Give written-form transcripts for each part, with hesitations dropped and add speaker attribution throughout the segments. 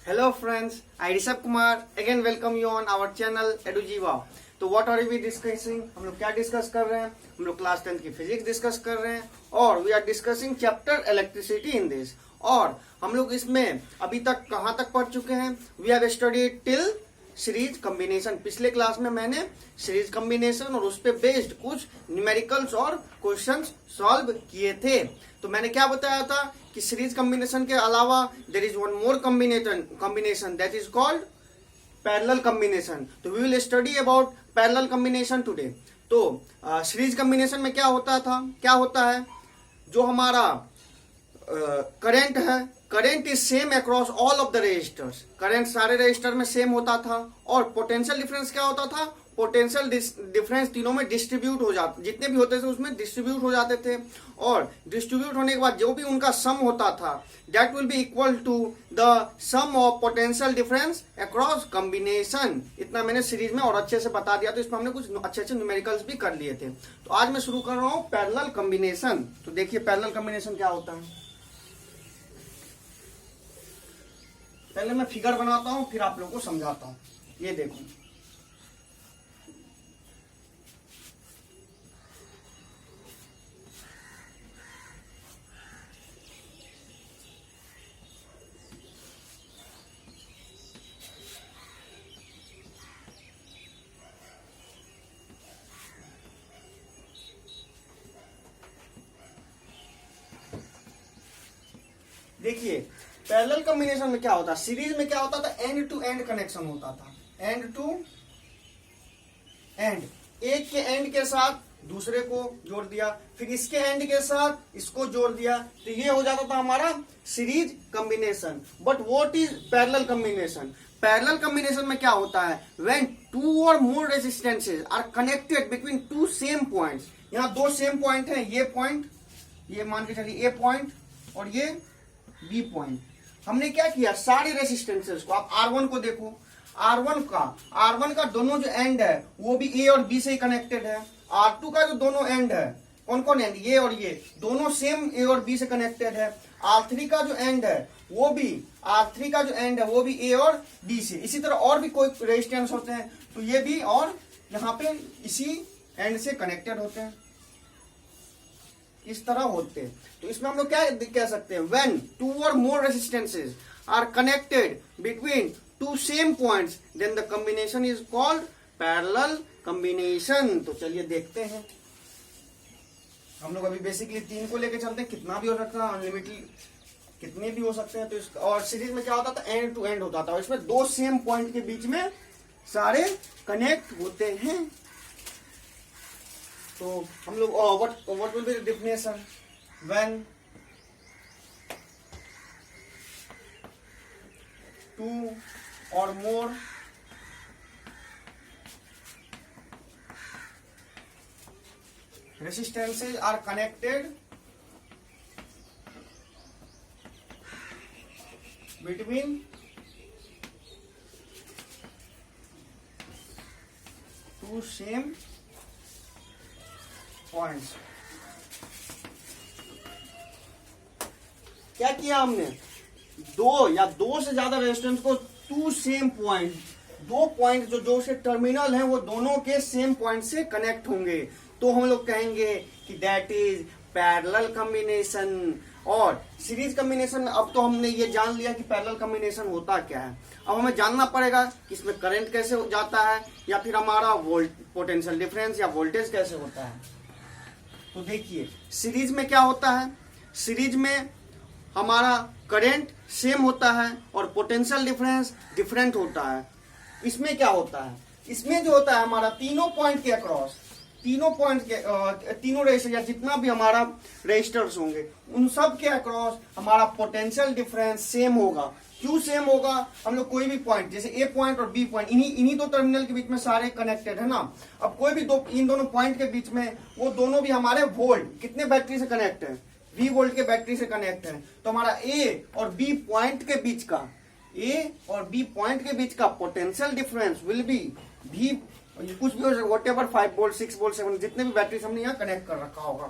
Speaker 1: Hello friends, I Rishabh Kumar again welcome you on our channel EduJiva। तो what are we discussing, हम लोग क्या discuss कर रहे हैं? हम लोग क्लास 10 की फिजिक्स डिस्कस कर रहे हैं और we are discussing chapter electricity in this. और हम लोग इसमें अभी तक कहाँ तक पढ़ चुके हैं? We have studied till series combination. पिछले क्लास में मैंने सीरीज कॉम्बिनेशन और उस पर बेस्ड कुछ न्यूमेरिकल्स और क्वेश्चंस सॉल्व किए थे। तो मैंने क्या बताया था कि सीरीज कॉम्बिनेशन के अलावा there is one more combination that is called parallel combination. तो we will study about parallel combination today. तो सीरीज कॉम्बिनेशन में क्या होता है, जो हमारा करंट है, current is same across all of the resistors. Current सारे रेजिस्टर में सेम होता था। और पोटेंशियल डिफरेंस क्या होता था? पोटेंशियल डिफरेंस तीनों में डिस्ट्रीब्यूट हो जाते, जितने भी होते थे उसमें डिस्ट्रीब्यूट हो जाते थे। और डिस्ट्रीब्यूट होने के बाद जो भी उनका सम होता था that will be equal to the sum of potential difference across combination. इतना मैंने सीरीज में और अच्छे से बता दिया। तो इसमें हमने कुछ अच्छे न्यूमेरिकल्स भी कर लिए थे। तो आज मैं शुरू कर रहा हूं पैरेलल कॉम्बिनेशन। तो देखिए पैरेलल कॉम्बिनेशन क्या होता है। पहले मैं फिगर बनाता हूं फिर आप लोगों को समझाता हूं। ये देखो, देखिए पैरेलल कॉम्बिनेशन में क्या होता है, सीरीज में क्या होता था, एंड टू एंड कनेक्शन होता था। एंड टू एंड, एक के एंड के साथ दूसरे को जोड़ दिया, फिर इसके एंड के साथ इसको जोड़ दिया, तो ये हो जाता था हमारा series combination. But what is parallel combination? Parallel combination में क्या होता है, व्हेन टू और more resistances are connected between two same points. यहाँ दो सेम पॉइंट है, ये पॉइंट, ये मान के चलिए ए पॉइंट और ये बी पॉइंट। हमने क्या किया, सारे रेसिस्टेंसेस को, आप R1 को देखो, R1 का दोनों जो एंड है वो भी ए और बी से ही कनेक्टेड है। R2 का जो दोनों एंड है, कौन कौन एंड, ये और ये दोनों सेम ए और बी से कनेक्टेड है। R3 का जो एंड है वो भी, R3 का जो एंड है वो भी ए और बी से। इसी तरह और भी कोई रेजिस्टेंस होते हैं तो ये भी और यहाँ पे इसी एंड से कनेक्टेड होते हैं, इस तरह होते हैं। तो इसमें हम लोग क्या कह सकते हैं, व्हेन टू और more resistances are connected between two same points then the combination is called parallel combination. तो चलिए देखते हैं। हम लोग अभी बेसिकली 3 को लेके चलते हैं, कितना भी हो सकता है, अनलिमिटेड कितने भी हो सकते हैं। तो इस और सीरीज में क्या होता था, एंड टू एंड होता था। इसमें दो सेम पॉइंट के बीच में सारे कनेक्ट होते हैं। तो हम लोग what will be the definition, when two और more resistances are connected between two same points। क्या किया हमने, दो या दो से ज्यादा रेजिस्टेंस को टू सेम पॉइंट, दो पॉइंट जो से टर्मिनल है वो दोनों के सेम पॉइंट से कनेक्ट होंगे, तो हम लोग कहेंगे कि दैट इज पैरेलल कॉम्बिनेशन। और सीरीज कॉम्बिनेशन में अब तो हमने ये जान लिया कि पैरेलल कॉम्बिनेशन होता क्या है। अब हमें जानना पड़ेगा कि इसमें करंट कैसे हो जाता है, या फिर हमारा पोटेंशियल डिफरेंस या वोल्टेज कैसे होता है। तो देखिए सीरीज में क्या होता है, सीरीज में हमारा करंट सेम होता है और पोटेंशियल डिफरेंस डिफरेंट होता है। इसमें क्या होता है, इसमें जो होता है हमारा तीनों पॉइंट के अक्रॉस, तीनों रेजिस्टर या जितना भी हमारा रेजिस्टर्स होंगे उन सब के अक्रॉस हमारा पोटेंशियल डिफरेंस सेम होगा। क्यों सेम होगा, हम लोग कोई भी पॉइंट जैसे ए पॉइंट और बी पॉइंट, इन्हीं दो टर्मिनल के बीच में सारे कनेक्टेड है ना। अब कोई भी इन दोनों पॉइंट के बीच में, वो दोनों भी हमारे वोल्ट कितने बैटरी से कनेक्ट है, V वोल्ट के बैटरी से कनेक्ट है। तो हमारा ए और बी पॉइंट के बीच का, ए और बी पॉइंट के बीच का potential difference will be V, कुछ भी हो सकता, वॉट एवर 5 वोल्ट 6 वोल्ट 7, जितने भी बैटरी हमने यहाँ कनेक्ट कर रखा होगा।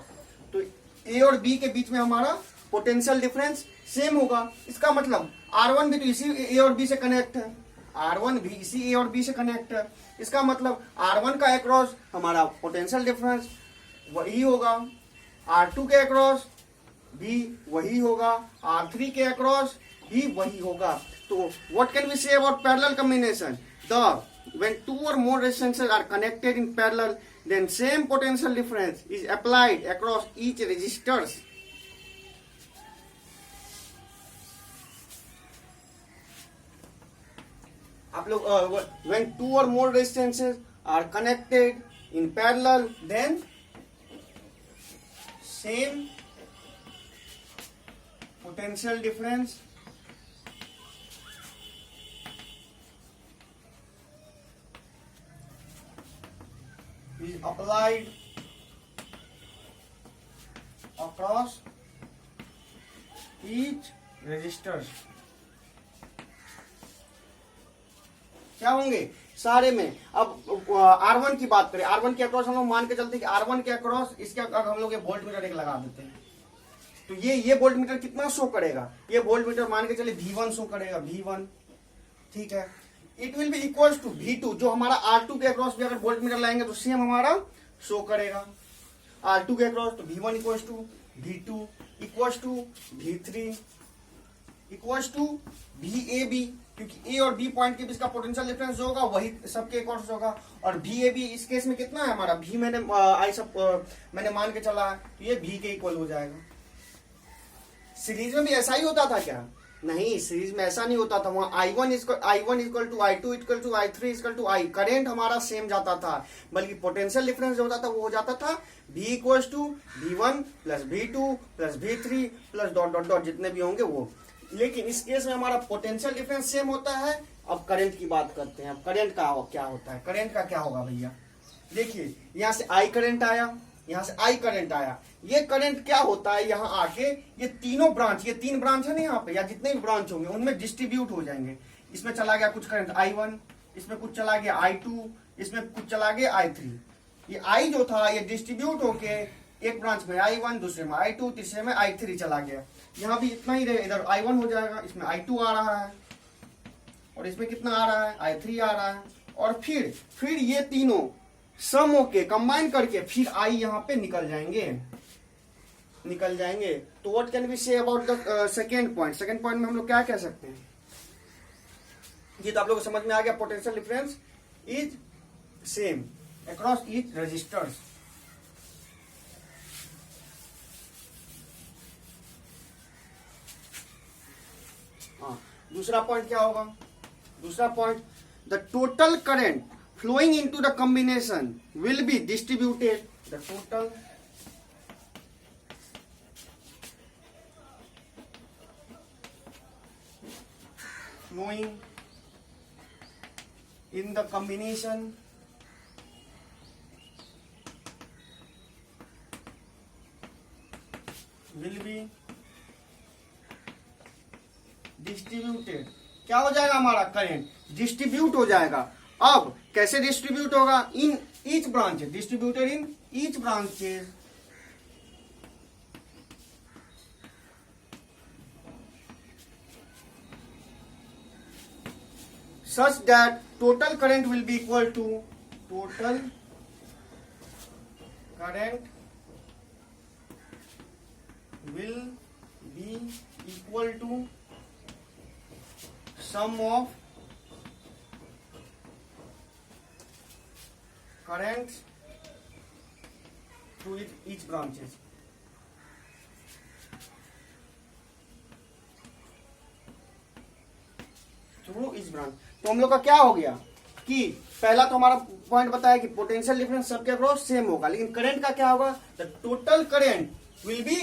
Speaker 1: तो ए और बी के बीच में हमारा पोटेंशियल डिफरेंस सेम होगा। इसका मतलब R1 भी तो इसी ए और बी से कनेक्ट है, R1 भी इसी ए और बी से कनेक्ट है। इसका मतलब R1 का अक्रॉस हमारा पोटेंशियल डिफरेंस वही होगा, R2 के अक्रॉस भी वही होगा, R3 के अक्रॉस भी वही होगा। तो what can we say about parallel combination? The when two or more resistances are connected in parallel, then same potential difference is applied across each resistors. आप लोग when two or more resistances are connected in parallel, then same potential difference is applied across each resistors. क्या होंगे सारे में? अब R1 की बात करें, R1 के अक्रॉस हम लोग मान के चलते हैं कि R1 के अक्रॉस इसके हम लोग ये वोल्ट मीटर एक लगा देते हैं, तो ये वोल्ट मीटर कितना शो करेगा? ये वोल्ट मीटर मान के चले V1 शो करेगा, V1, ठीक है। It will be equal to V2, जो हमारा R2 के अक्रॉस भी अगर वोल्ट मीटर लाएंगे तो सेम हमारा शो करेगा, R2 के अक्रॉस। तो V1 equal to V2 equal to V3 equal to VAB, क्योंकि A और B पॉइंट के बीच का पोटेंशियल डिफरेंस जो होगा वही सबके अक्रॉस होगा। और VAB इस केस में कितना है हमारा? V मैंने मान के चला है, तो ये V के इक्वल हो जाएगा। सीरीज में भी ऐसा ही होता था क्या? नहीं, सीरीज में ऐसा नहीं होता था। वहां I1 equal to I2 equal to I3 equal to I, current हमारा सेम जाता था, बल्कि पोटेंशियल डिफरेंस जो होता था वो हो जाता था V equal to V1 plus V2 plus V3 plus dot dot dot जितने भी होंगे वो। लेकिन इस केस में हमारा पोटेंशियल डिफरेंस सेम होता है। अब करंट की बात करते हैं। अब करंट का क्या होता है? करंट का क्या होगा भैया? देखिए, यहां से I करंट आया, यहां से I करंट आया। ये करंट क्या होता है? यहाँ आके ये तीनों ब्रांच, ये 3 ब्रांच है ना यहाँ पे, या जितने भी ब्रांच होंगे उनमें डिस्ट्रीब्यूट हो जाएंगे। इसमें चला गया कुछ करंट I1, इसमें कुछ चला गया I2, इसमें कुछ चला गया I3। ये I जो था ये डिस्ट्रीब्यूट होके एक ब्रांच में I1, दूसरे में I2, तीसरे में I3 चला गया। यहाँ भी इतना ही रहे, इधर I1 हो जाएगा, इसमें I2 आ रहा है, और इसमें कितना आ रहा है? I3 आ रहा है। और फिर ये तीनों सम होके कंबाइन करके फिर I यहाँ पे निकल जाएंगे। तो what can we say about the second point? Second point में हम लोग क्या कह सकते हैं? ये तो आप लोगों को समझ में आ गया, potential difference is same across each resistors. हाँ, दूसरा पॉइंट क्या होगा? दूसरा point, the total current flowing into the combination will be distributed. The total flowing in the combination will be distributed. क्या हो जाएगा? हमारा करंट डिस्ट्रीब्यूट हो जाएगा। अब कैसे डिस्ट्रीब्यूट होगा? In each branch, distributed in each branches. such that total current will be equal to total current will be equal to sum of currents through each branches. Through etch branch. तो हम लोग का क्या हो गया कि पहला तो हमारा पॉइंट बताया कि पोटेंशियल डिफरेंस सबके अक्रॉस सेम होगा, लेकिन करंट का क्या होगा? The total current will be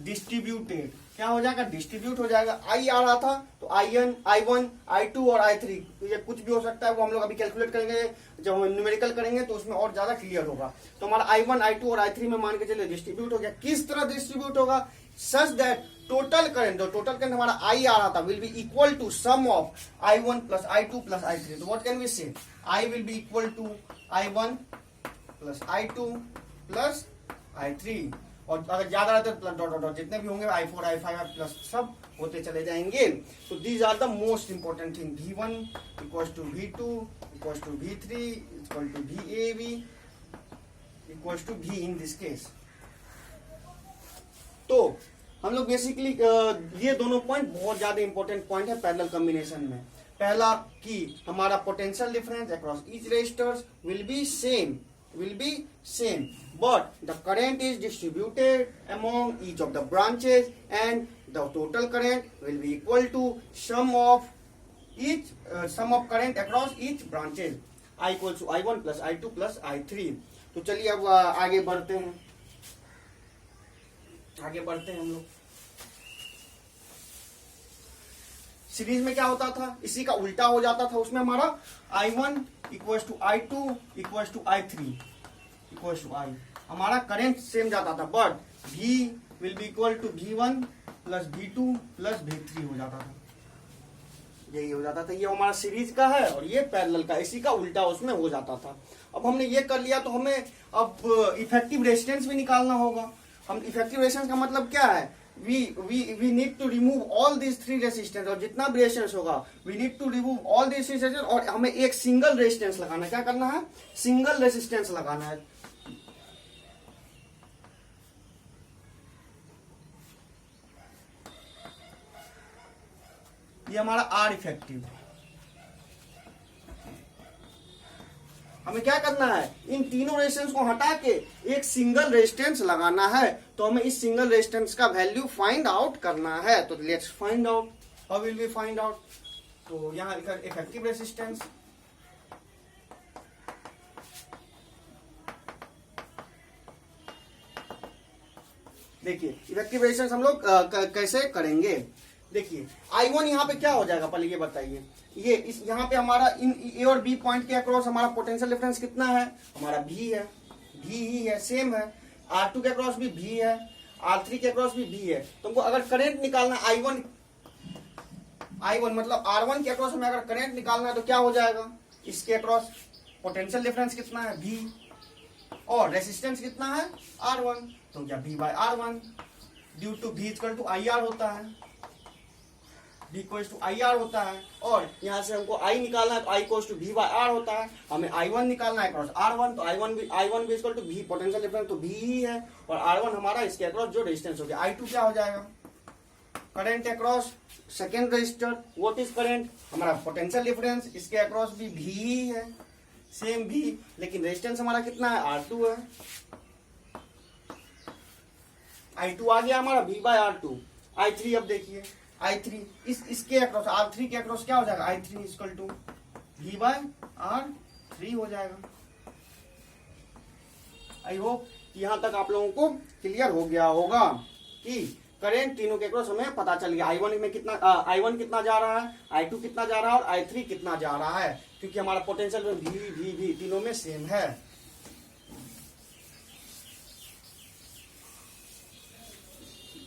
Speaker 1: distributed. क्या हो जाएगा? डिस्ट्रीब्यूट हो जाएगा। आई आ रहा था तो I1, I2 और I3, ये कुछ भी हो सकता है, वो हम लोग अभी कैलकुलेट करेंगे, जब हम न्यूमेरिकल करेंगे तो उसमें और ज्यादा क्लियर होगा। तो हमारा I1, I2 और I3 में मान के चलिए डिस्ट्रीब्यूट हो गया। किस तरह डिस्ट्रीब्यूट होगा? सच दैट टोटल करंट, जो टोटल करंट हमारा I आ रहा था, will be equal to sum of I1 plus I2 plus I3। तो what can we say? I will be equal to I1 plus I2 plus I3। और अगर ज्यादा रहते तो प्लस डॉट डॉट डॉट जितने भी होंगे I4 I5 प्लस सब होते चले जाएंगे। तो these are the most important thing, V1 equals to V2 equals to V3 equal to VAB equals to V in this case. तो हम लोग बेसिकली ये दोनों पॉइंट बहुत ज्यादा इंपॉर्टेंट पॉइंट है पैरेलल कॉम्बिनेशन में। पहला कि हमारा potential difference across each resistors will be same but the current is distributed among each of the branches and the total current will be equal to sum of current across each branches I equals to I1 plus I2 plus I3। तो चलिए अब आगे बढ़ते हैं हम लोग। Series में क्या होता था, इसी का उल्टा हो जाता था। उसमें हमारा I1 equals to I2 equals to I3 equals to I, हमारा करंट सेम जाता था, but V will be equal to V1 plus V2 plus V3 हो जाता था। यही हो जाता था। ये हमारा सीरीज का है और ये पैरेलल का, इसी का उल्टा उसमें हो जाता था। अब हमने ये कर लिया तो हमें अब इफेक्टिव रेजिस्टेंस भी निकालना होगा। हम इफेक्टिव रेजिस्टेंस का मतलब क्या है, we need to remove all these three resistance, और जितना भी रेजिस्टेंस होगा we need to remove all these resistance, और हमें एक सिंगल रेजिस्टेंस लगाना है। क्या करना है, सिंगल रेजिस्टेंस लगाना है। ये हमारा आर इफेक्टिव। हमें क्या करना है, इन तीनों रेजिस्टेंस को हटा के एक सिंगल रेजिस्टेंस लगाना है। तो हमें इस सिंगल रेजिस्टेंस का वैल्यू फाइंड आउट करना है। तो let's find out, how will we find out. तो यहां लिखा इफेक्टिव रेजिस्टेंस, देखिए इफेक्टिव रेजिस्टेंस हम लोग कैसे करेंगे। देखिए I1 यहाँ पे क्या हो जाएगा, पहले ये बताइए। ये इस यहाँ पे हमारा इन ए और बी पॉइंट के अक्रॉस हमारा पोटेंशियल डिफरेंस कितना है, हमारा V है, V ही है, सेम है। R2 के अक्रॉस भी V है, R3 के अक्रॉस भी V है। तुमको अगर करंट निकालना I1 मतलब R1 के अक्रॉस में अगर करंट निकालना है तो क्या हो जाएगा, इसके अक्रॉस पोटेंशियल डिफरेंस कितना है V और रेसिस्टेंस कितना है R1, तो क्या V by R1 due to V equal to IR होता है, V इक्वल्स टू IR होता है। और यहाँ से हमको I निकालना है तो I equals to V by R होता है। हमें I1 निकालना है क्रॉस R1, तो I1 भी equal to V, potential difference तो V ही है, और R1 हमारा इसके अक्रॉस जो रेजिस्टेंस हो गया। I2 क्या हो जाएगा, current across second register, what is current, हमारा पोटेंशियल डिफरेंस, इसके अक्रॉस भी V ही है, सेम V, लेकिन रेजिस्टेंस हमारा कितना है, R2 है। I2 आ गया हमारा V बाय R2। I3 अब देखिए, I3 इसके अक्रॉस R3 के अक्रॉस क्या हो जाएगा, I3 equal to V by R3 हो जाएगा। आई होप यहां तक आप लोगों को क्लियर हो गया होगा कि करंट तीनों के अक्रॉस हमें पता चल गया। I1 कितना जा रहा है, I2 कितना जा रहा है और I3 कितना जा रहा है, क्योंकि हमारा पोटेंशियल V तीनों में सेम है।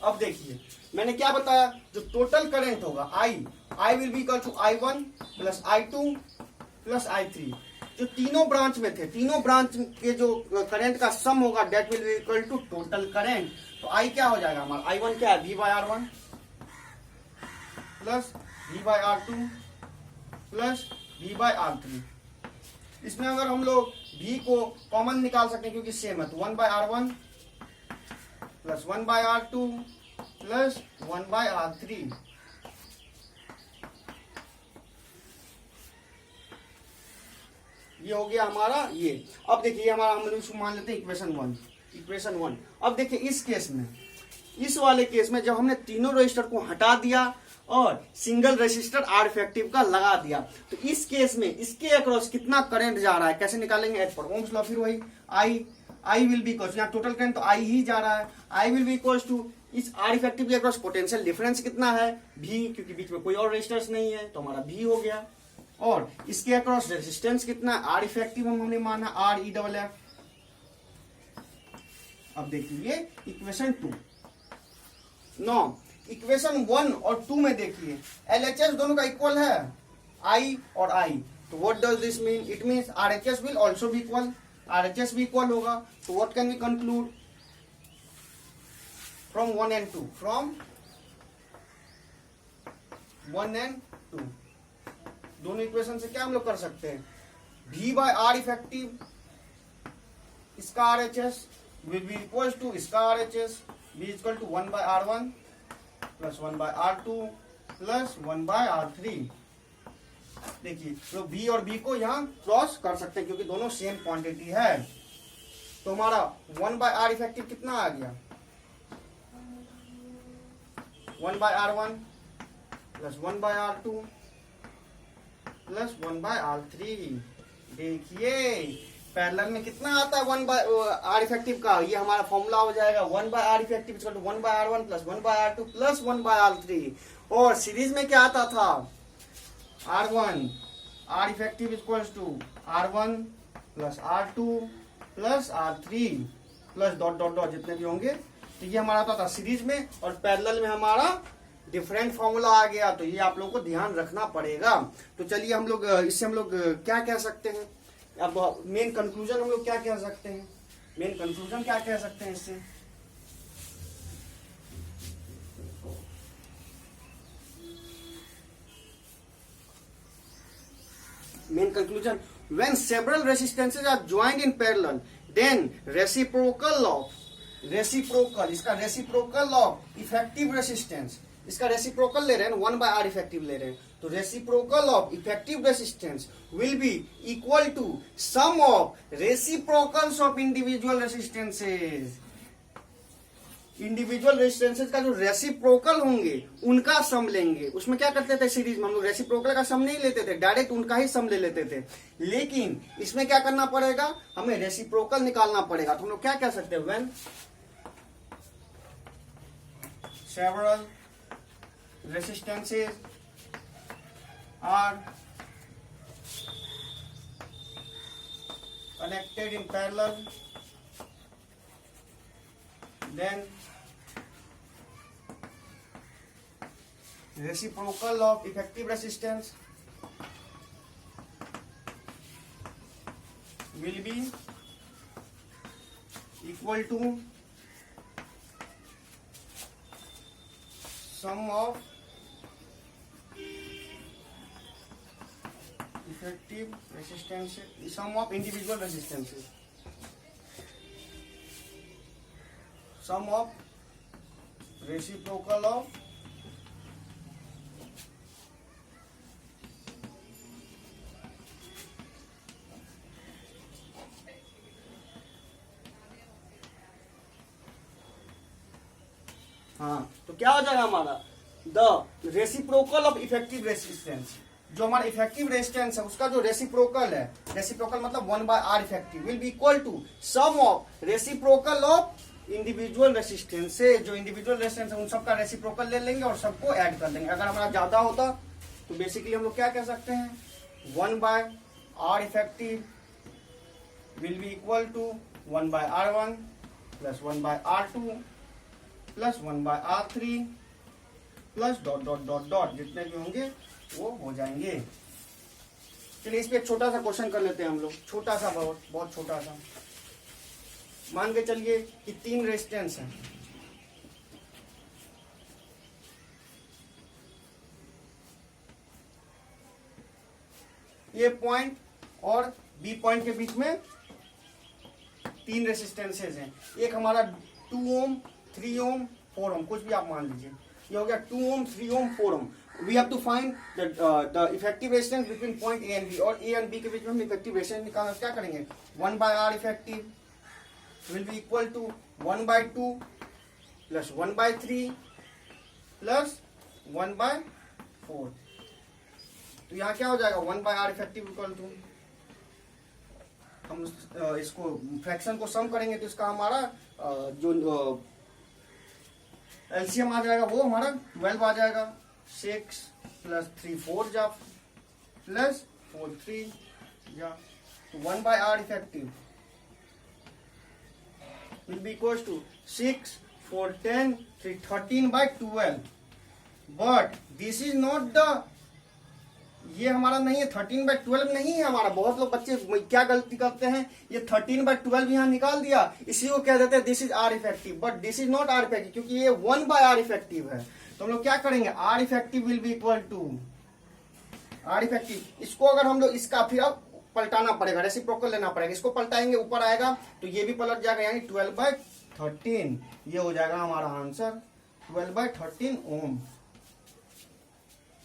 Speaker 1: अब देखिए मैंने क्या बताया, जो टोटल करंट होगा I will be equal to I1 plus I2 plus I3। जो तीनों ब्रांच में थे, तीनों ब्रांच के जो करंट का सम होगा that will be equal to total current. तो I क्या हो जाएगा हमारा, I1 क्या है, V by R1 plus V by R2 plus V by R3। इसमें अगर हम लोग V को कॉमन निकाल सकते हैं क्योंकि सेम है, तो 1 by R1 plus 1 by R2 plus 1 by R3। ये हो गया हमारा ये। अब देखिए हमारा हम लोग मान लेते हैं इक्वेशन 1। अब देखिए इस केस में, इस वाले केस में जब हमने तीनों रेजिस्टर को हटा दिया और सिंगल रेजिस्टर आर इफेक्टिव का लगा दिया, तो इस केस में इसके अक्रॉस कितना करंट जा रहा है कैसे निकालेंगे, एज पर ओम्स लॉ। फिर वही I विल बी इक्वल, यहाँ टोटल करंट तो I ही जा रहा है, I will be equal to इस आर इफेक्टिव के अक्रॉस पोटेंशियल डिफरेंस कितना है V, क्योंकि बीच में कोई और रेजिस्टेंस नहीं है तो हमारा V हो गया, और इसके अक्रॉस रेजिस्टेंस कितना है आर इफेक्टिव हमने माना REFF। अब देखिए इक्वेशन 2। नो इक्वेशन 1 और 2 में देखिए LHS दोनों का इक्वल है I और I, तो what does this mean, it means RHS will also be equal, RHS भी इक्वल होगा। तो what can we conclude, from 1 and 2, from 1 and 2। दोनों इक्वेशन से क्या हम लोग कर सकते हैं, V by R इफेक्टिव इसका RHS will be equals to इसका RHS B is equal to 1 by R1 plus 1 by R2 plus 1 by R3। देखिए तो B और B को यहाँ क्रॉस कर सकते हैं क्योंकि दोनों सेम क्वांटिटी है। तो हमारा 1 by R इफेक्टिव कितना आ गया, 1 by R1 plus 1 by R2 plus 1 by R3। देखिए पैरेलल में कितना आता है 1 बाय आर इफेक्टिव का, ये हमारा फॉर्मूला हो जाएगा 1 by R effective equal to 1 by R1 plus 1 by R2 plus 1 by R3। और सीरीज में क्या आता था, R1 R effective equal to R1 plus R2 plus R3 plus dot dot dot जितने भी होंगे। तो ये हमारा आता था सीरीज में, और पैरेलल में हमारा डिफरेंट फॉर्मूला आ गया। तो ये आप लोगों को ध्यान रखना पड़ेगा। तो चलिए हम लोग इससे हम लोग क्या कह सकते हैं, अब मेन कंक्लूजन हम लोग क्या कह सकते हैं, मेन कंक्लूजन क्या कह सकते हैं इससे, main conclusion, when several resistances are joined in parallel then reciprocal of इसका रेसिप्रोकल ऑफ इफेक्टिव रेसिस्टेंस, इसका रेसिप्रोकल ले रहे हैं 1 बाय आर इफेक्टिव ले रहे हैं, तो reciprocal of effective resistance will be equal to sum of reciprocals of individual resistances. Individual resistances का जो रेसिप्रोकल होंगे उनका सम लेंगे। उसमें क्या करते थे सीरीज में हम लोग रेसिप्रोकल का सम नहीं लेते थे, डायरेक्ट उनका ही सम ले लेते थे। लेकिन इसमें क्या करना पड़ेगा, हमें रेसिप्रोकल निकालना पड़ेगा। तो हम लोग क्या कह सकते हैं, when several resistances are connected in parallel then reciprocal of effective resistance will be equal to sum of effective resistance, sum of individual resistances, sum of reciprocal of हाँ, तो क्या हो जाएगा हमारा, the reciprocal of effective resistance, जो हमारा effective resistance है उसका जो रेसिप्रोकल है, रेसिप्रोकल मतलब 1 by R effective will be equal to sum of reciprocal of individual resistance से, जो इंडिविजुअल रेजिस्टेंस है उन सबका रेसिप्रोकल ले लेंगे और सबको ऐड कर देंगे। अगर हमारा ज्यादा होता तो बेसिकली हम लोग क्या कह सकते हैं, 1 by R effective will be equal to 1 by R1 plus 1 by R2 plus 1 by R3 plus dot dot dot dot जितने भी होंगे वो हो जाएंगे। चलिए इस पे एक छोटा सा क्वेश्चन कर लेते हैं हम लोग, छोटा सा, बहुत छोटा सा। मान के चलिए कि 3 रेजिस्टेंस हैं, ए पॉइंट और बी पॉइंट के बीच में 3 रेजिस्टेंसेज हैं। एक हमारा 2 ओम 3 ओम 4 ओम, कुछ भी आप मान लीजिए, ये हो गया 2 ohm 3 ohm 4 ohm. We have to find the effective resistance between point A and B, और ए एंड बी के बीच में हम इफेक्टिव रेजिस्टेंस निकालना, क्या करेंगे, 1 by R effective will be equal to 1 by 2 plus 1 by 3 plus 1 by 4। तो यहाँ क्या हो जाएगा, 1 by R effective equal to, हम इसको फ्रैक्शन को सम करेंगे तो इसका हमारा जो एलसीएम आ जाएगा वो हमारा 12 आ जाएगा। 6 प्लस 3 4 जा प्लस 4 3 जा, तो 1 by R effective will be equal to 6 4 10 3 13 by 12। But this is not the, ये हमारा नहीं है, 13/12 नहीं है हमारा। बहुत लोग बच्चे क्या गलती करते हैं, ये 13/12 यहाँ निकाल दिया, इसी को कह देते हैं this is R effective, but this is not R effective, क्योंकि ये 1/r इफेक्टिव है। तो हम लोग क्या करेंगे, R effective will be equal to R effective. इसको अगर हम लोग इसका फिर अब पलटाना पड़ेगा, रेसिप्रोकल लेना पड़ेगा, इसको पलटाएंगे ऊपर आएगा तो ये भी पलट जाएगा, यानी 12/13 ये हो जाएगा हमारा आंसर 12/13 ओम।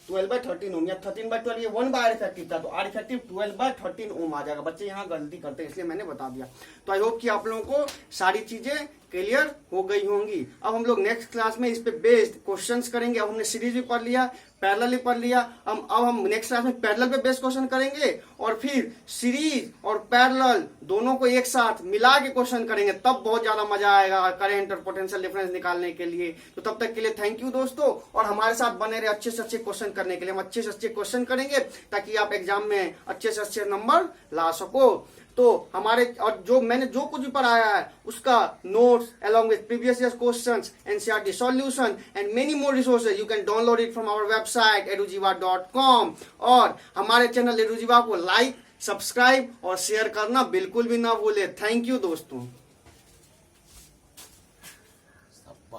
Speaker 1: 12/13 ओम या 13/12 ये 1/r इफेक्टिव था, तो आर इफेक्टिव 12/13 ओम आ जाएगा। बच्चे यहाँ गलती करते हैं इसलिए मैंने बता दिया। तो आई होप कि आप लोगों को सारी चीजें क्लियर हो गई होंगी। अब हम लोग नेक्स्ट क्लास में इस पे बेस्ड क्वेश्चंस करेंगे। अब हमने सीरीज भी पढ़ लिया, पैरेलल भी पढ़ लिया, अब हम नेक्स्ट क्लास में पैरेलल पे बेस्ड क्वेश्चन करेंगे और फिर सीरीज और पैरेलल दोनों को एक साथ मिला के क्वेश्चन करेंगे, तब बहुत ज्यादा मजा आएगा करंट और पोटेंशियल डिफरेंस निकालने के लिए। तो तब तक के लिए थैंक यू दोस्तों, और हमारे साथ बने रहे अच्छे से अच्छे क्वेश्चन करने के लिए। हम अच्छे से अच्छे क्वेश्चन करेंगे ताकि आप एग्जाम में अच्छे से अच्छे नंबर ला सको। तो हमारे और जो मैंने जो कुछ भी पढ़ाया है उसका notes along with previous year's questions, NCERT solution and many more resources you can download it from our website edujiva.com। और हमारे चैनल edujiva को लाइक, सब्सक्राइब और शेयर करना बिल्कुल भी ना भूले। थैंक यू दोस्तों।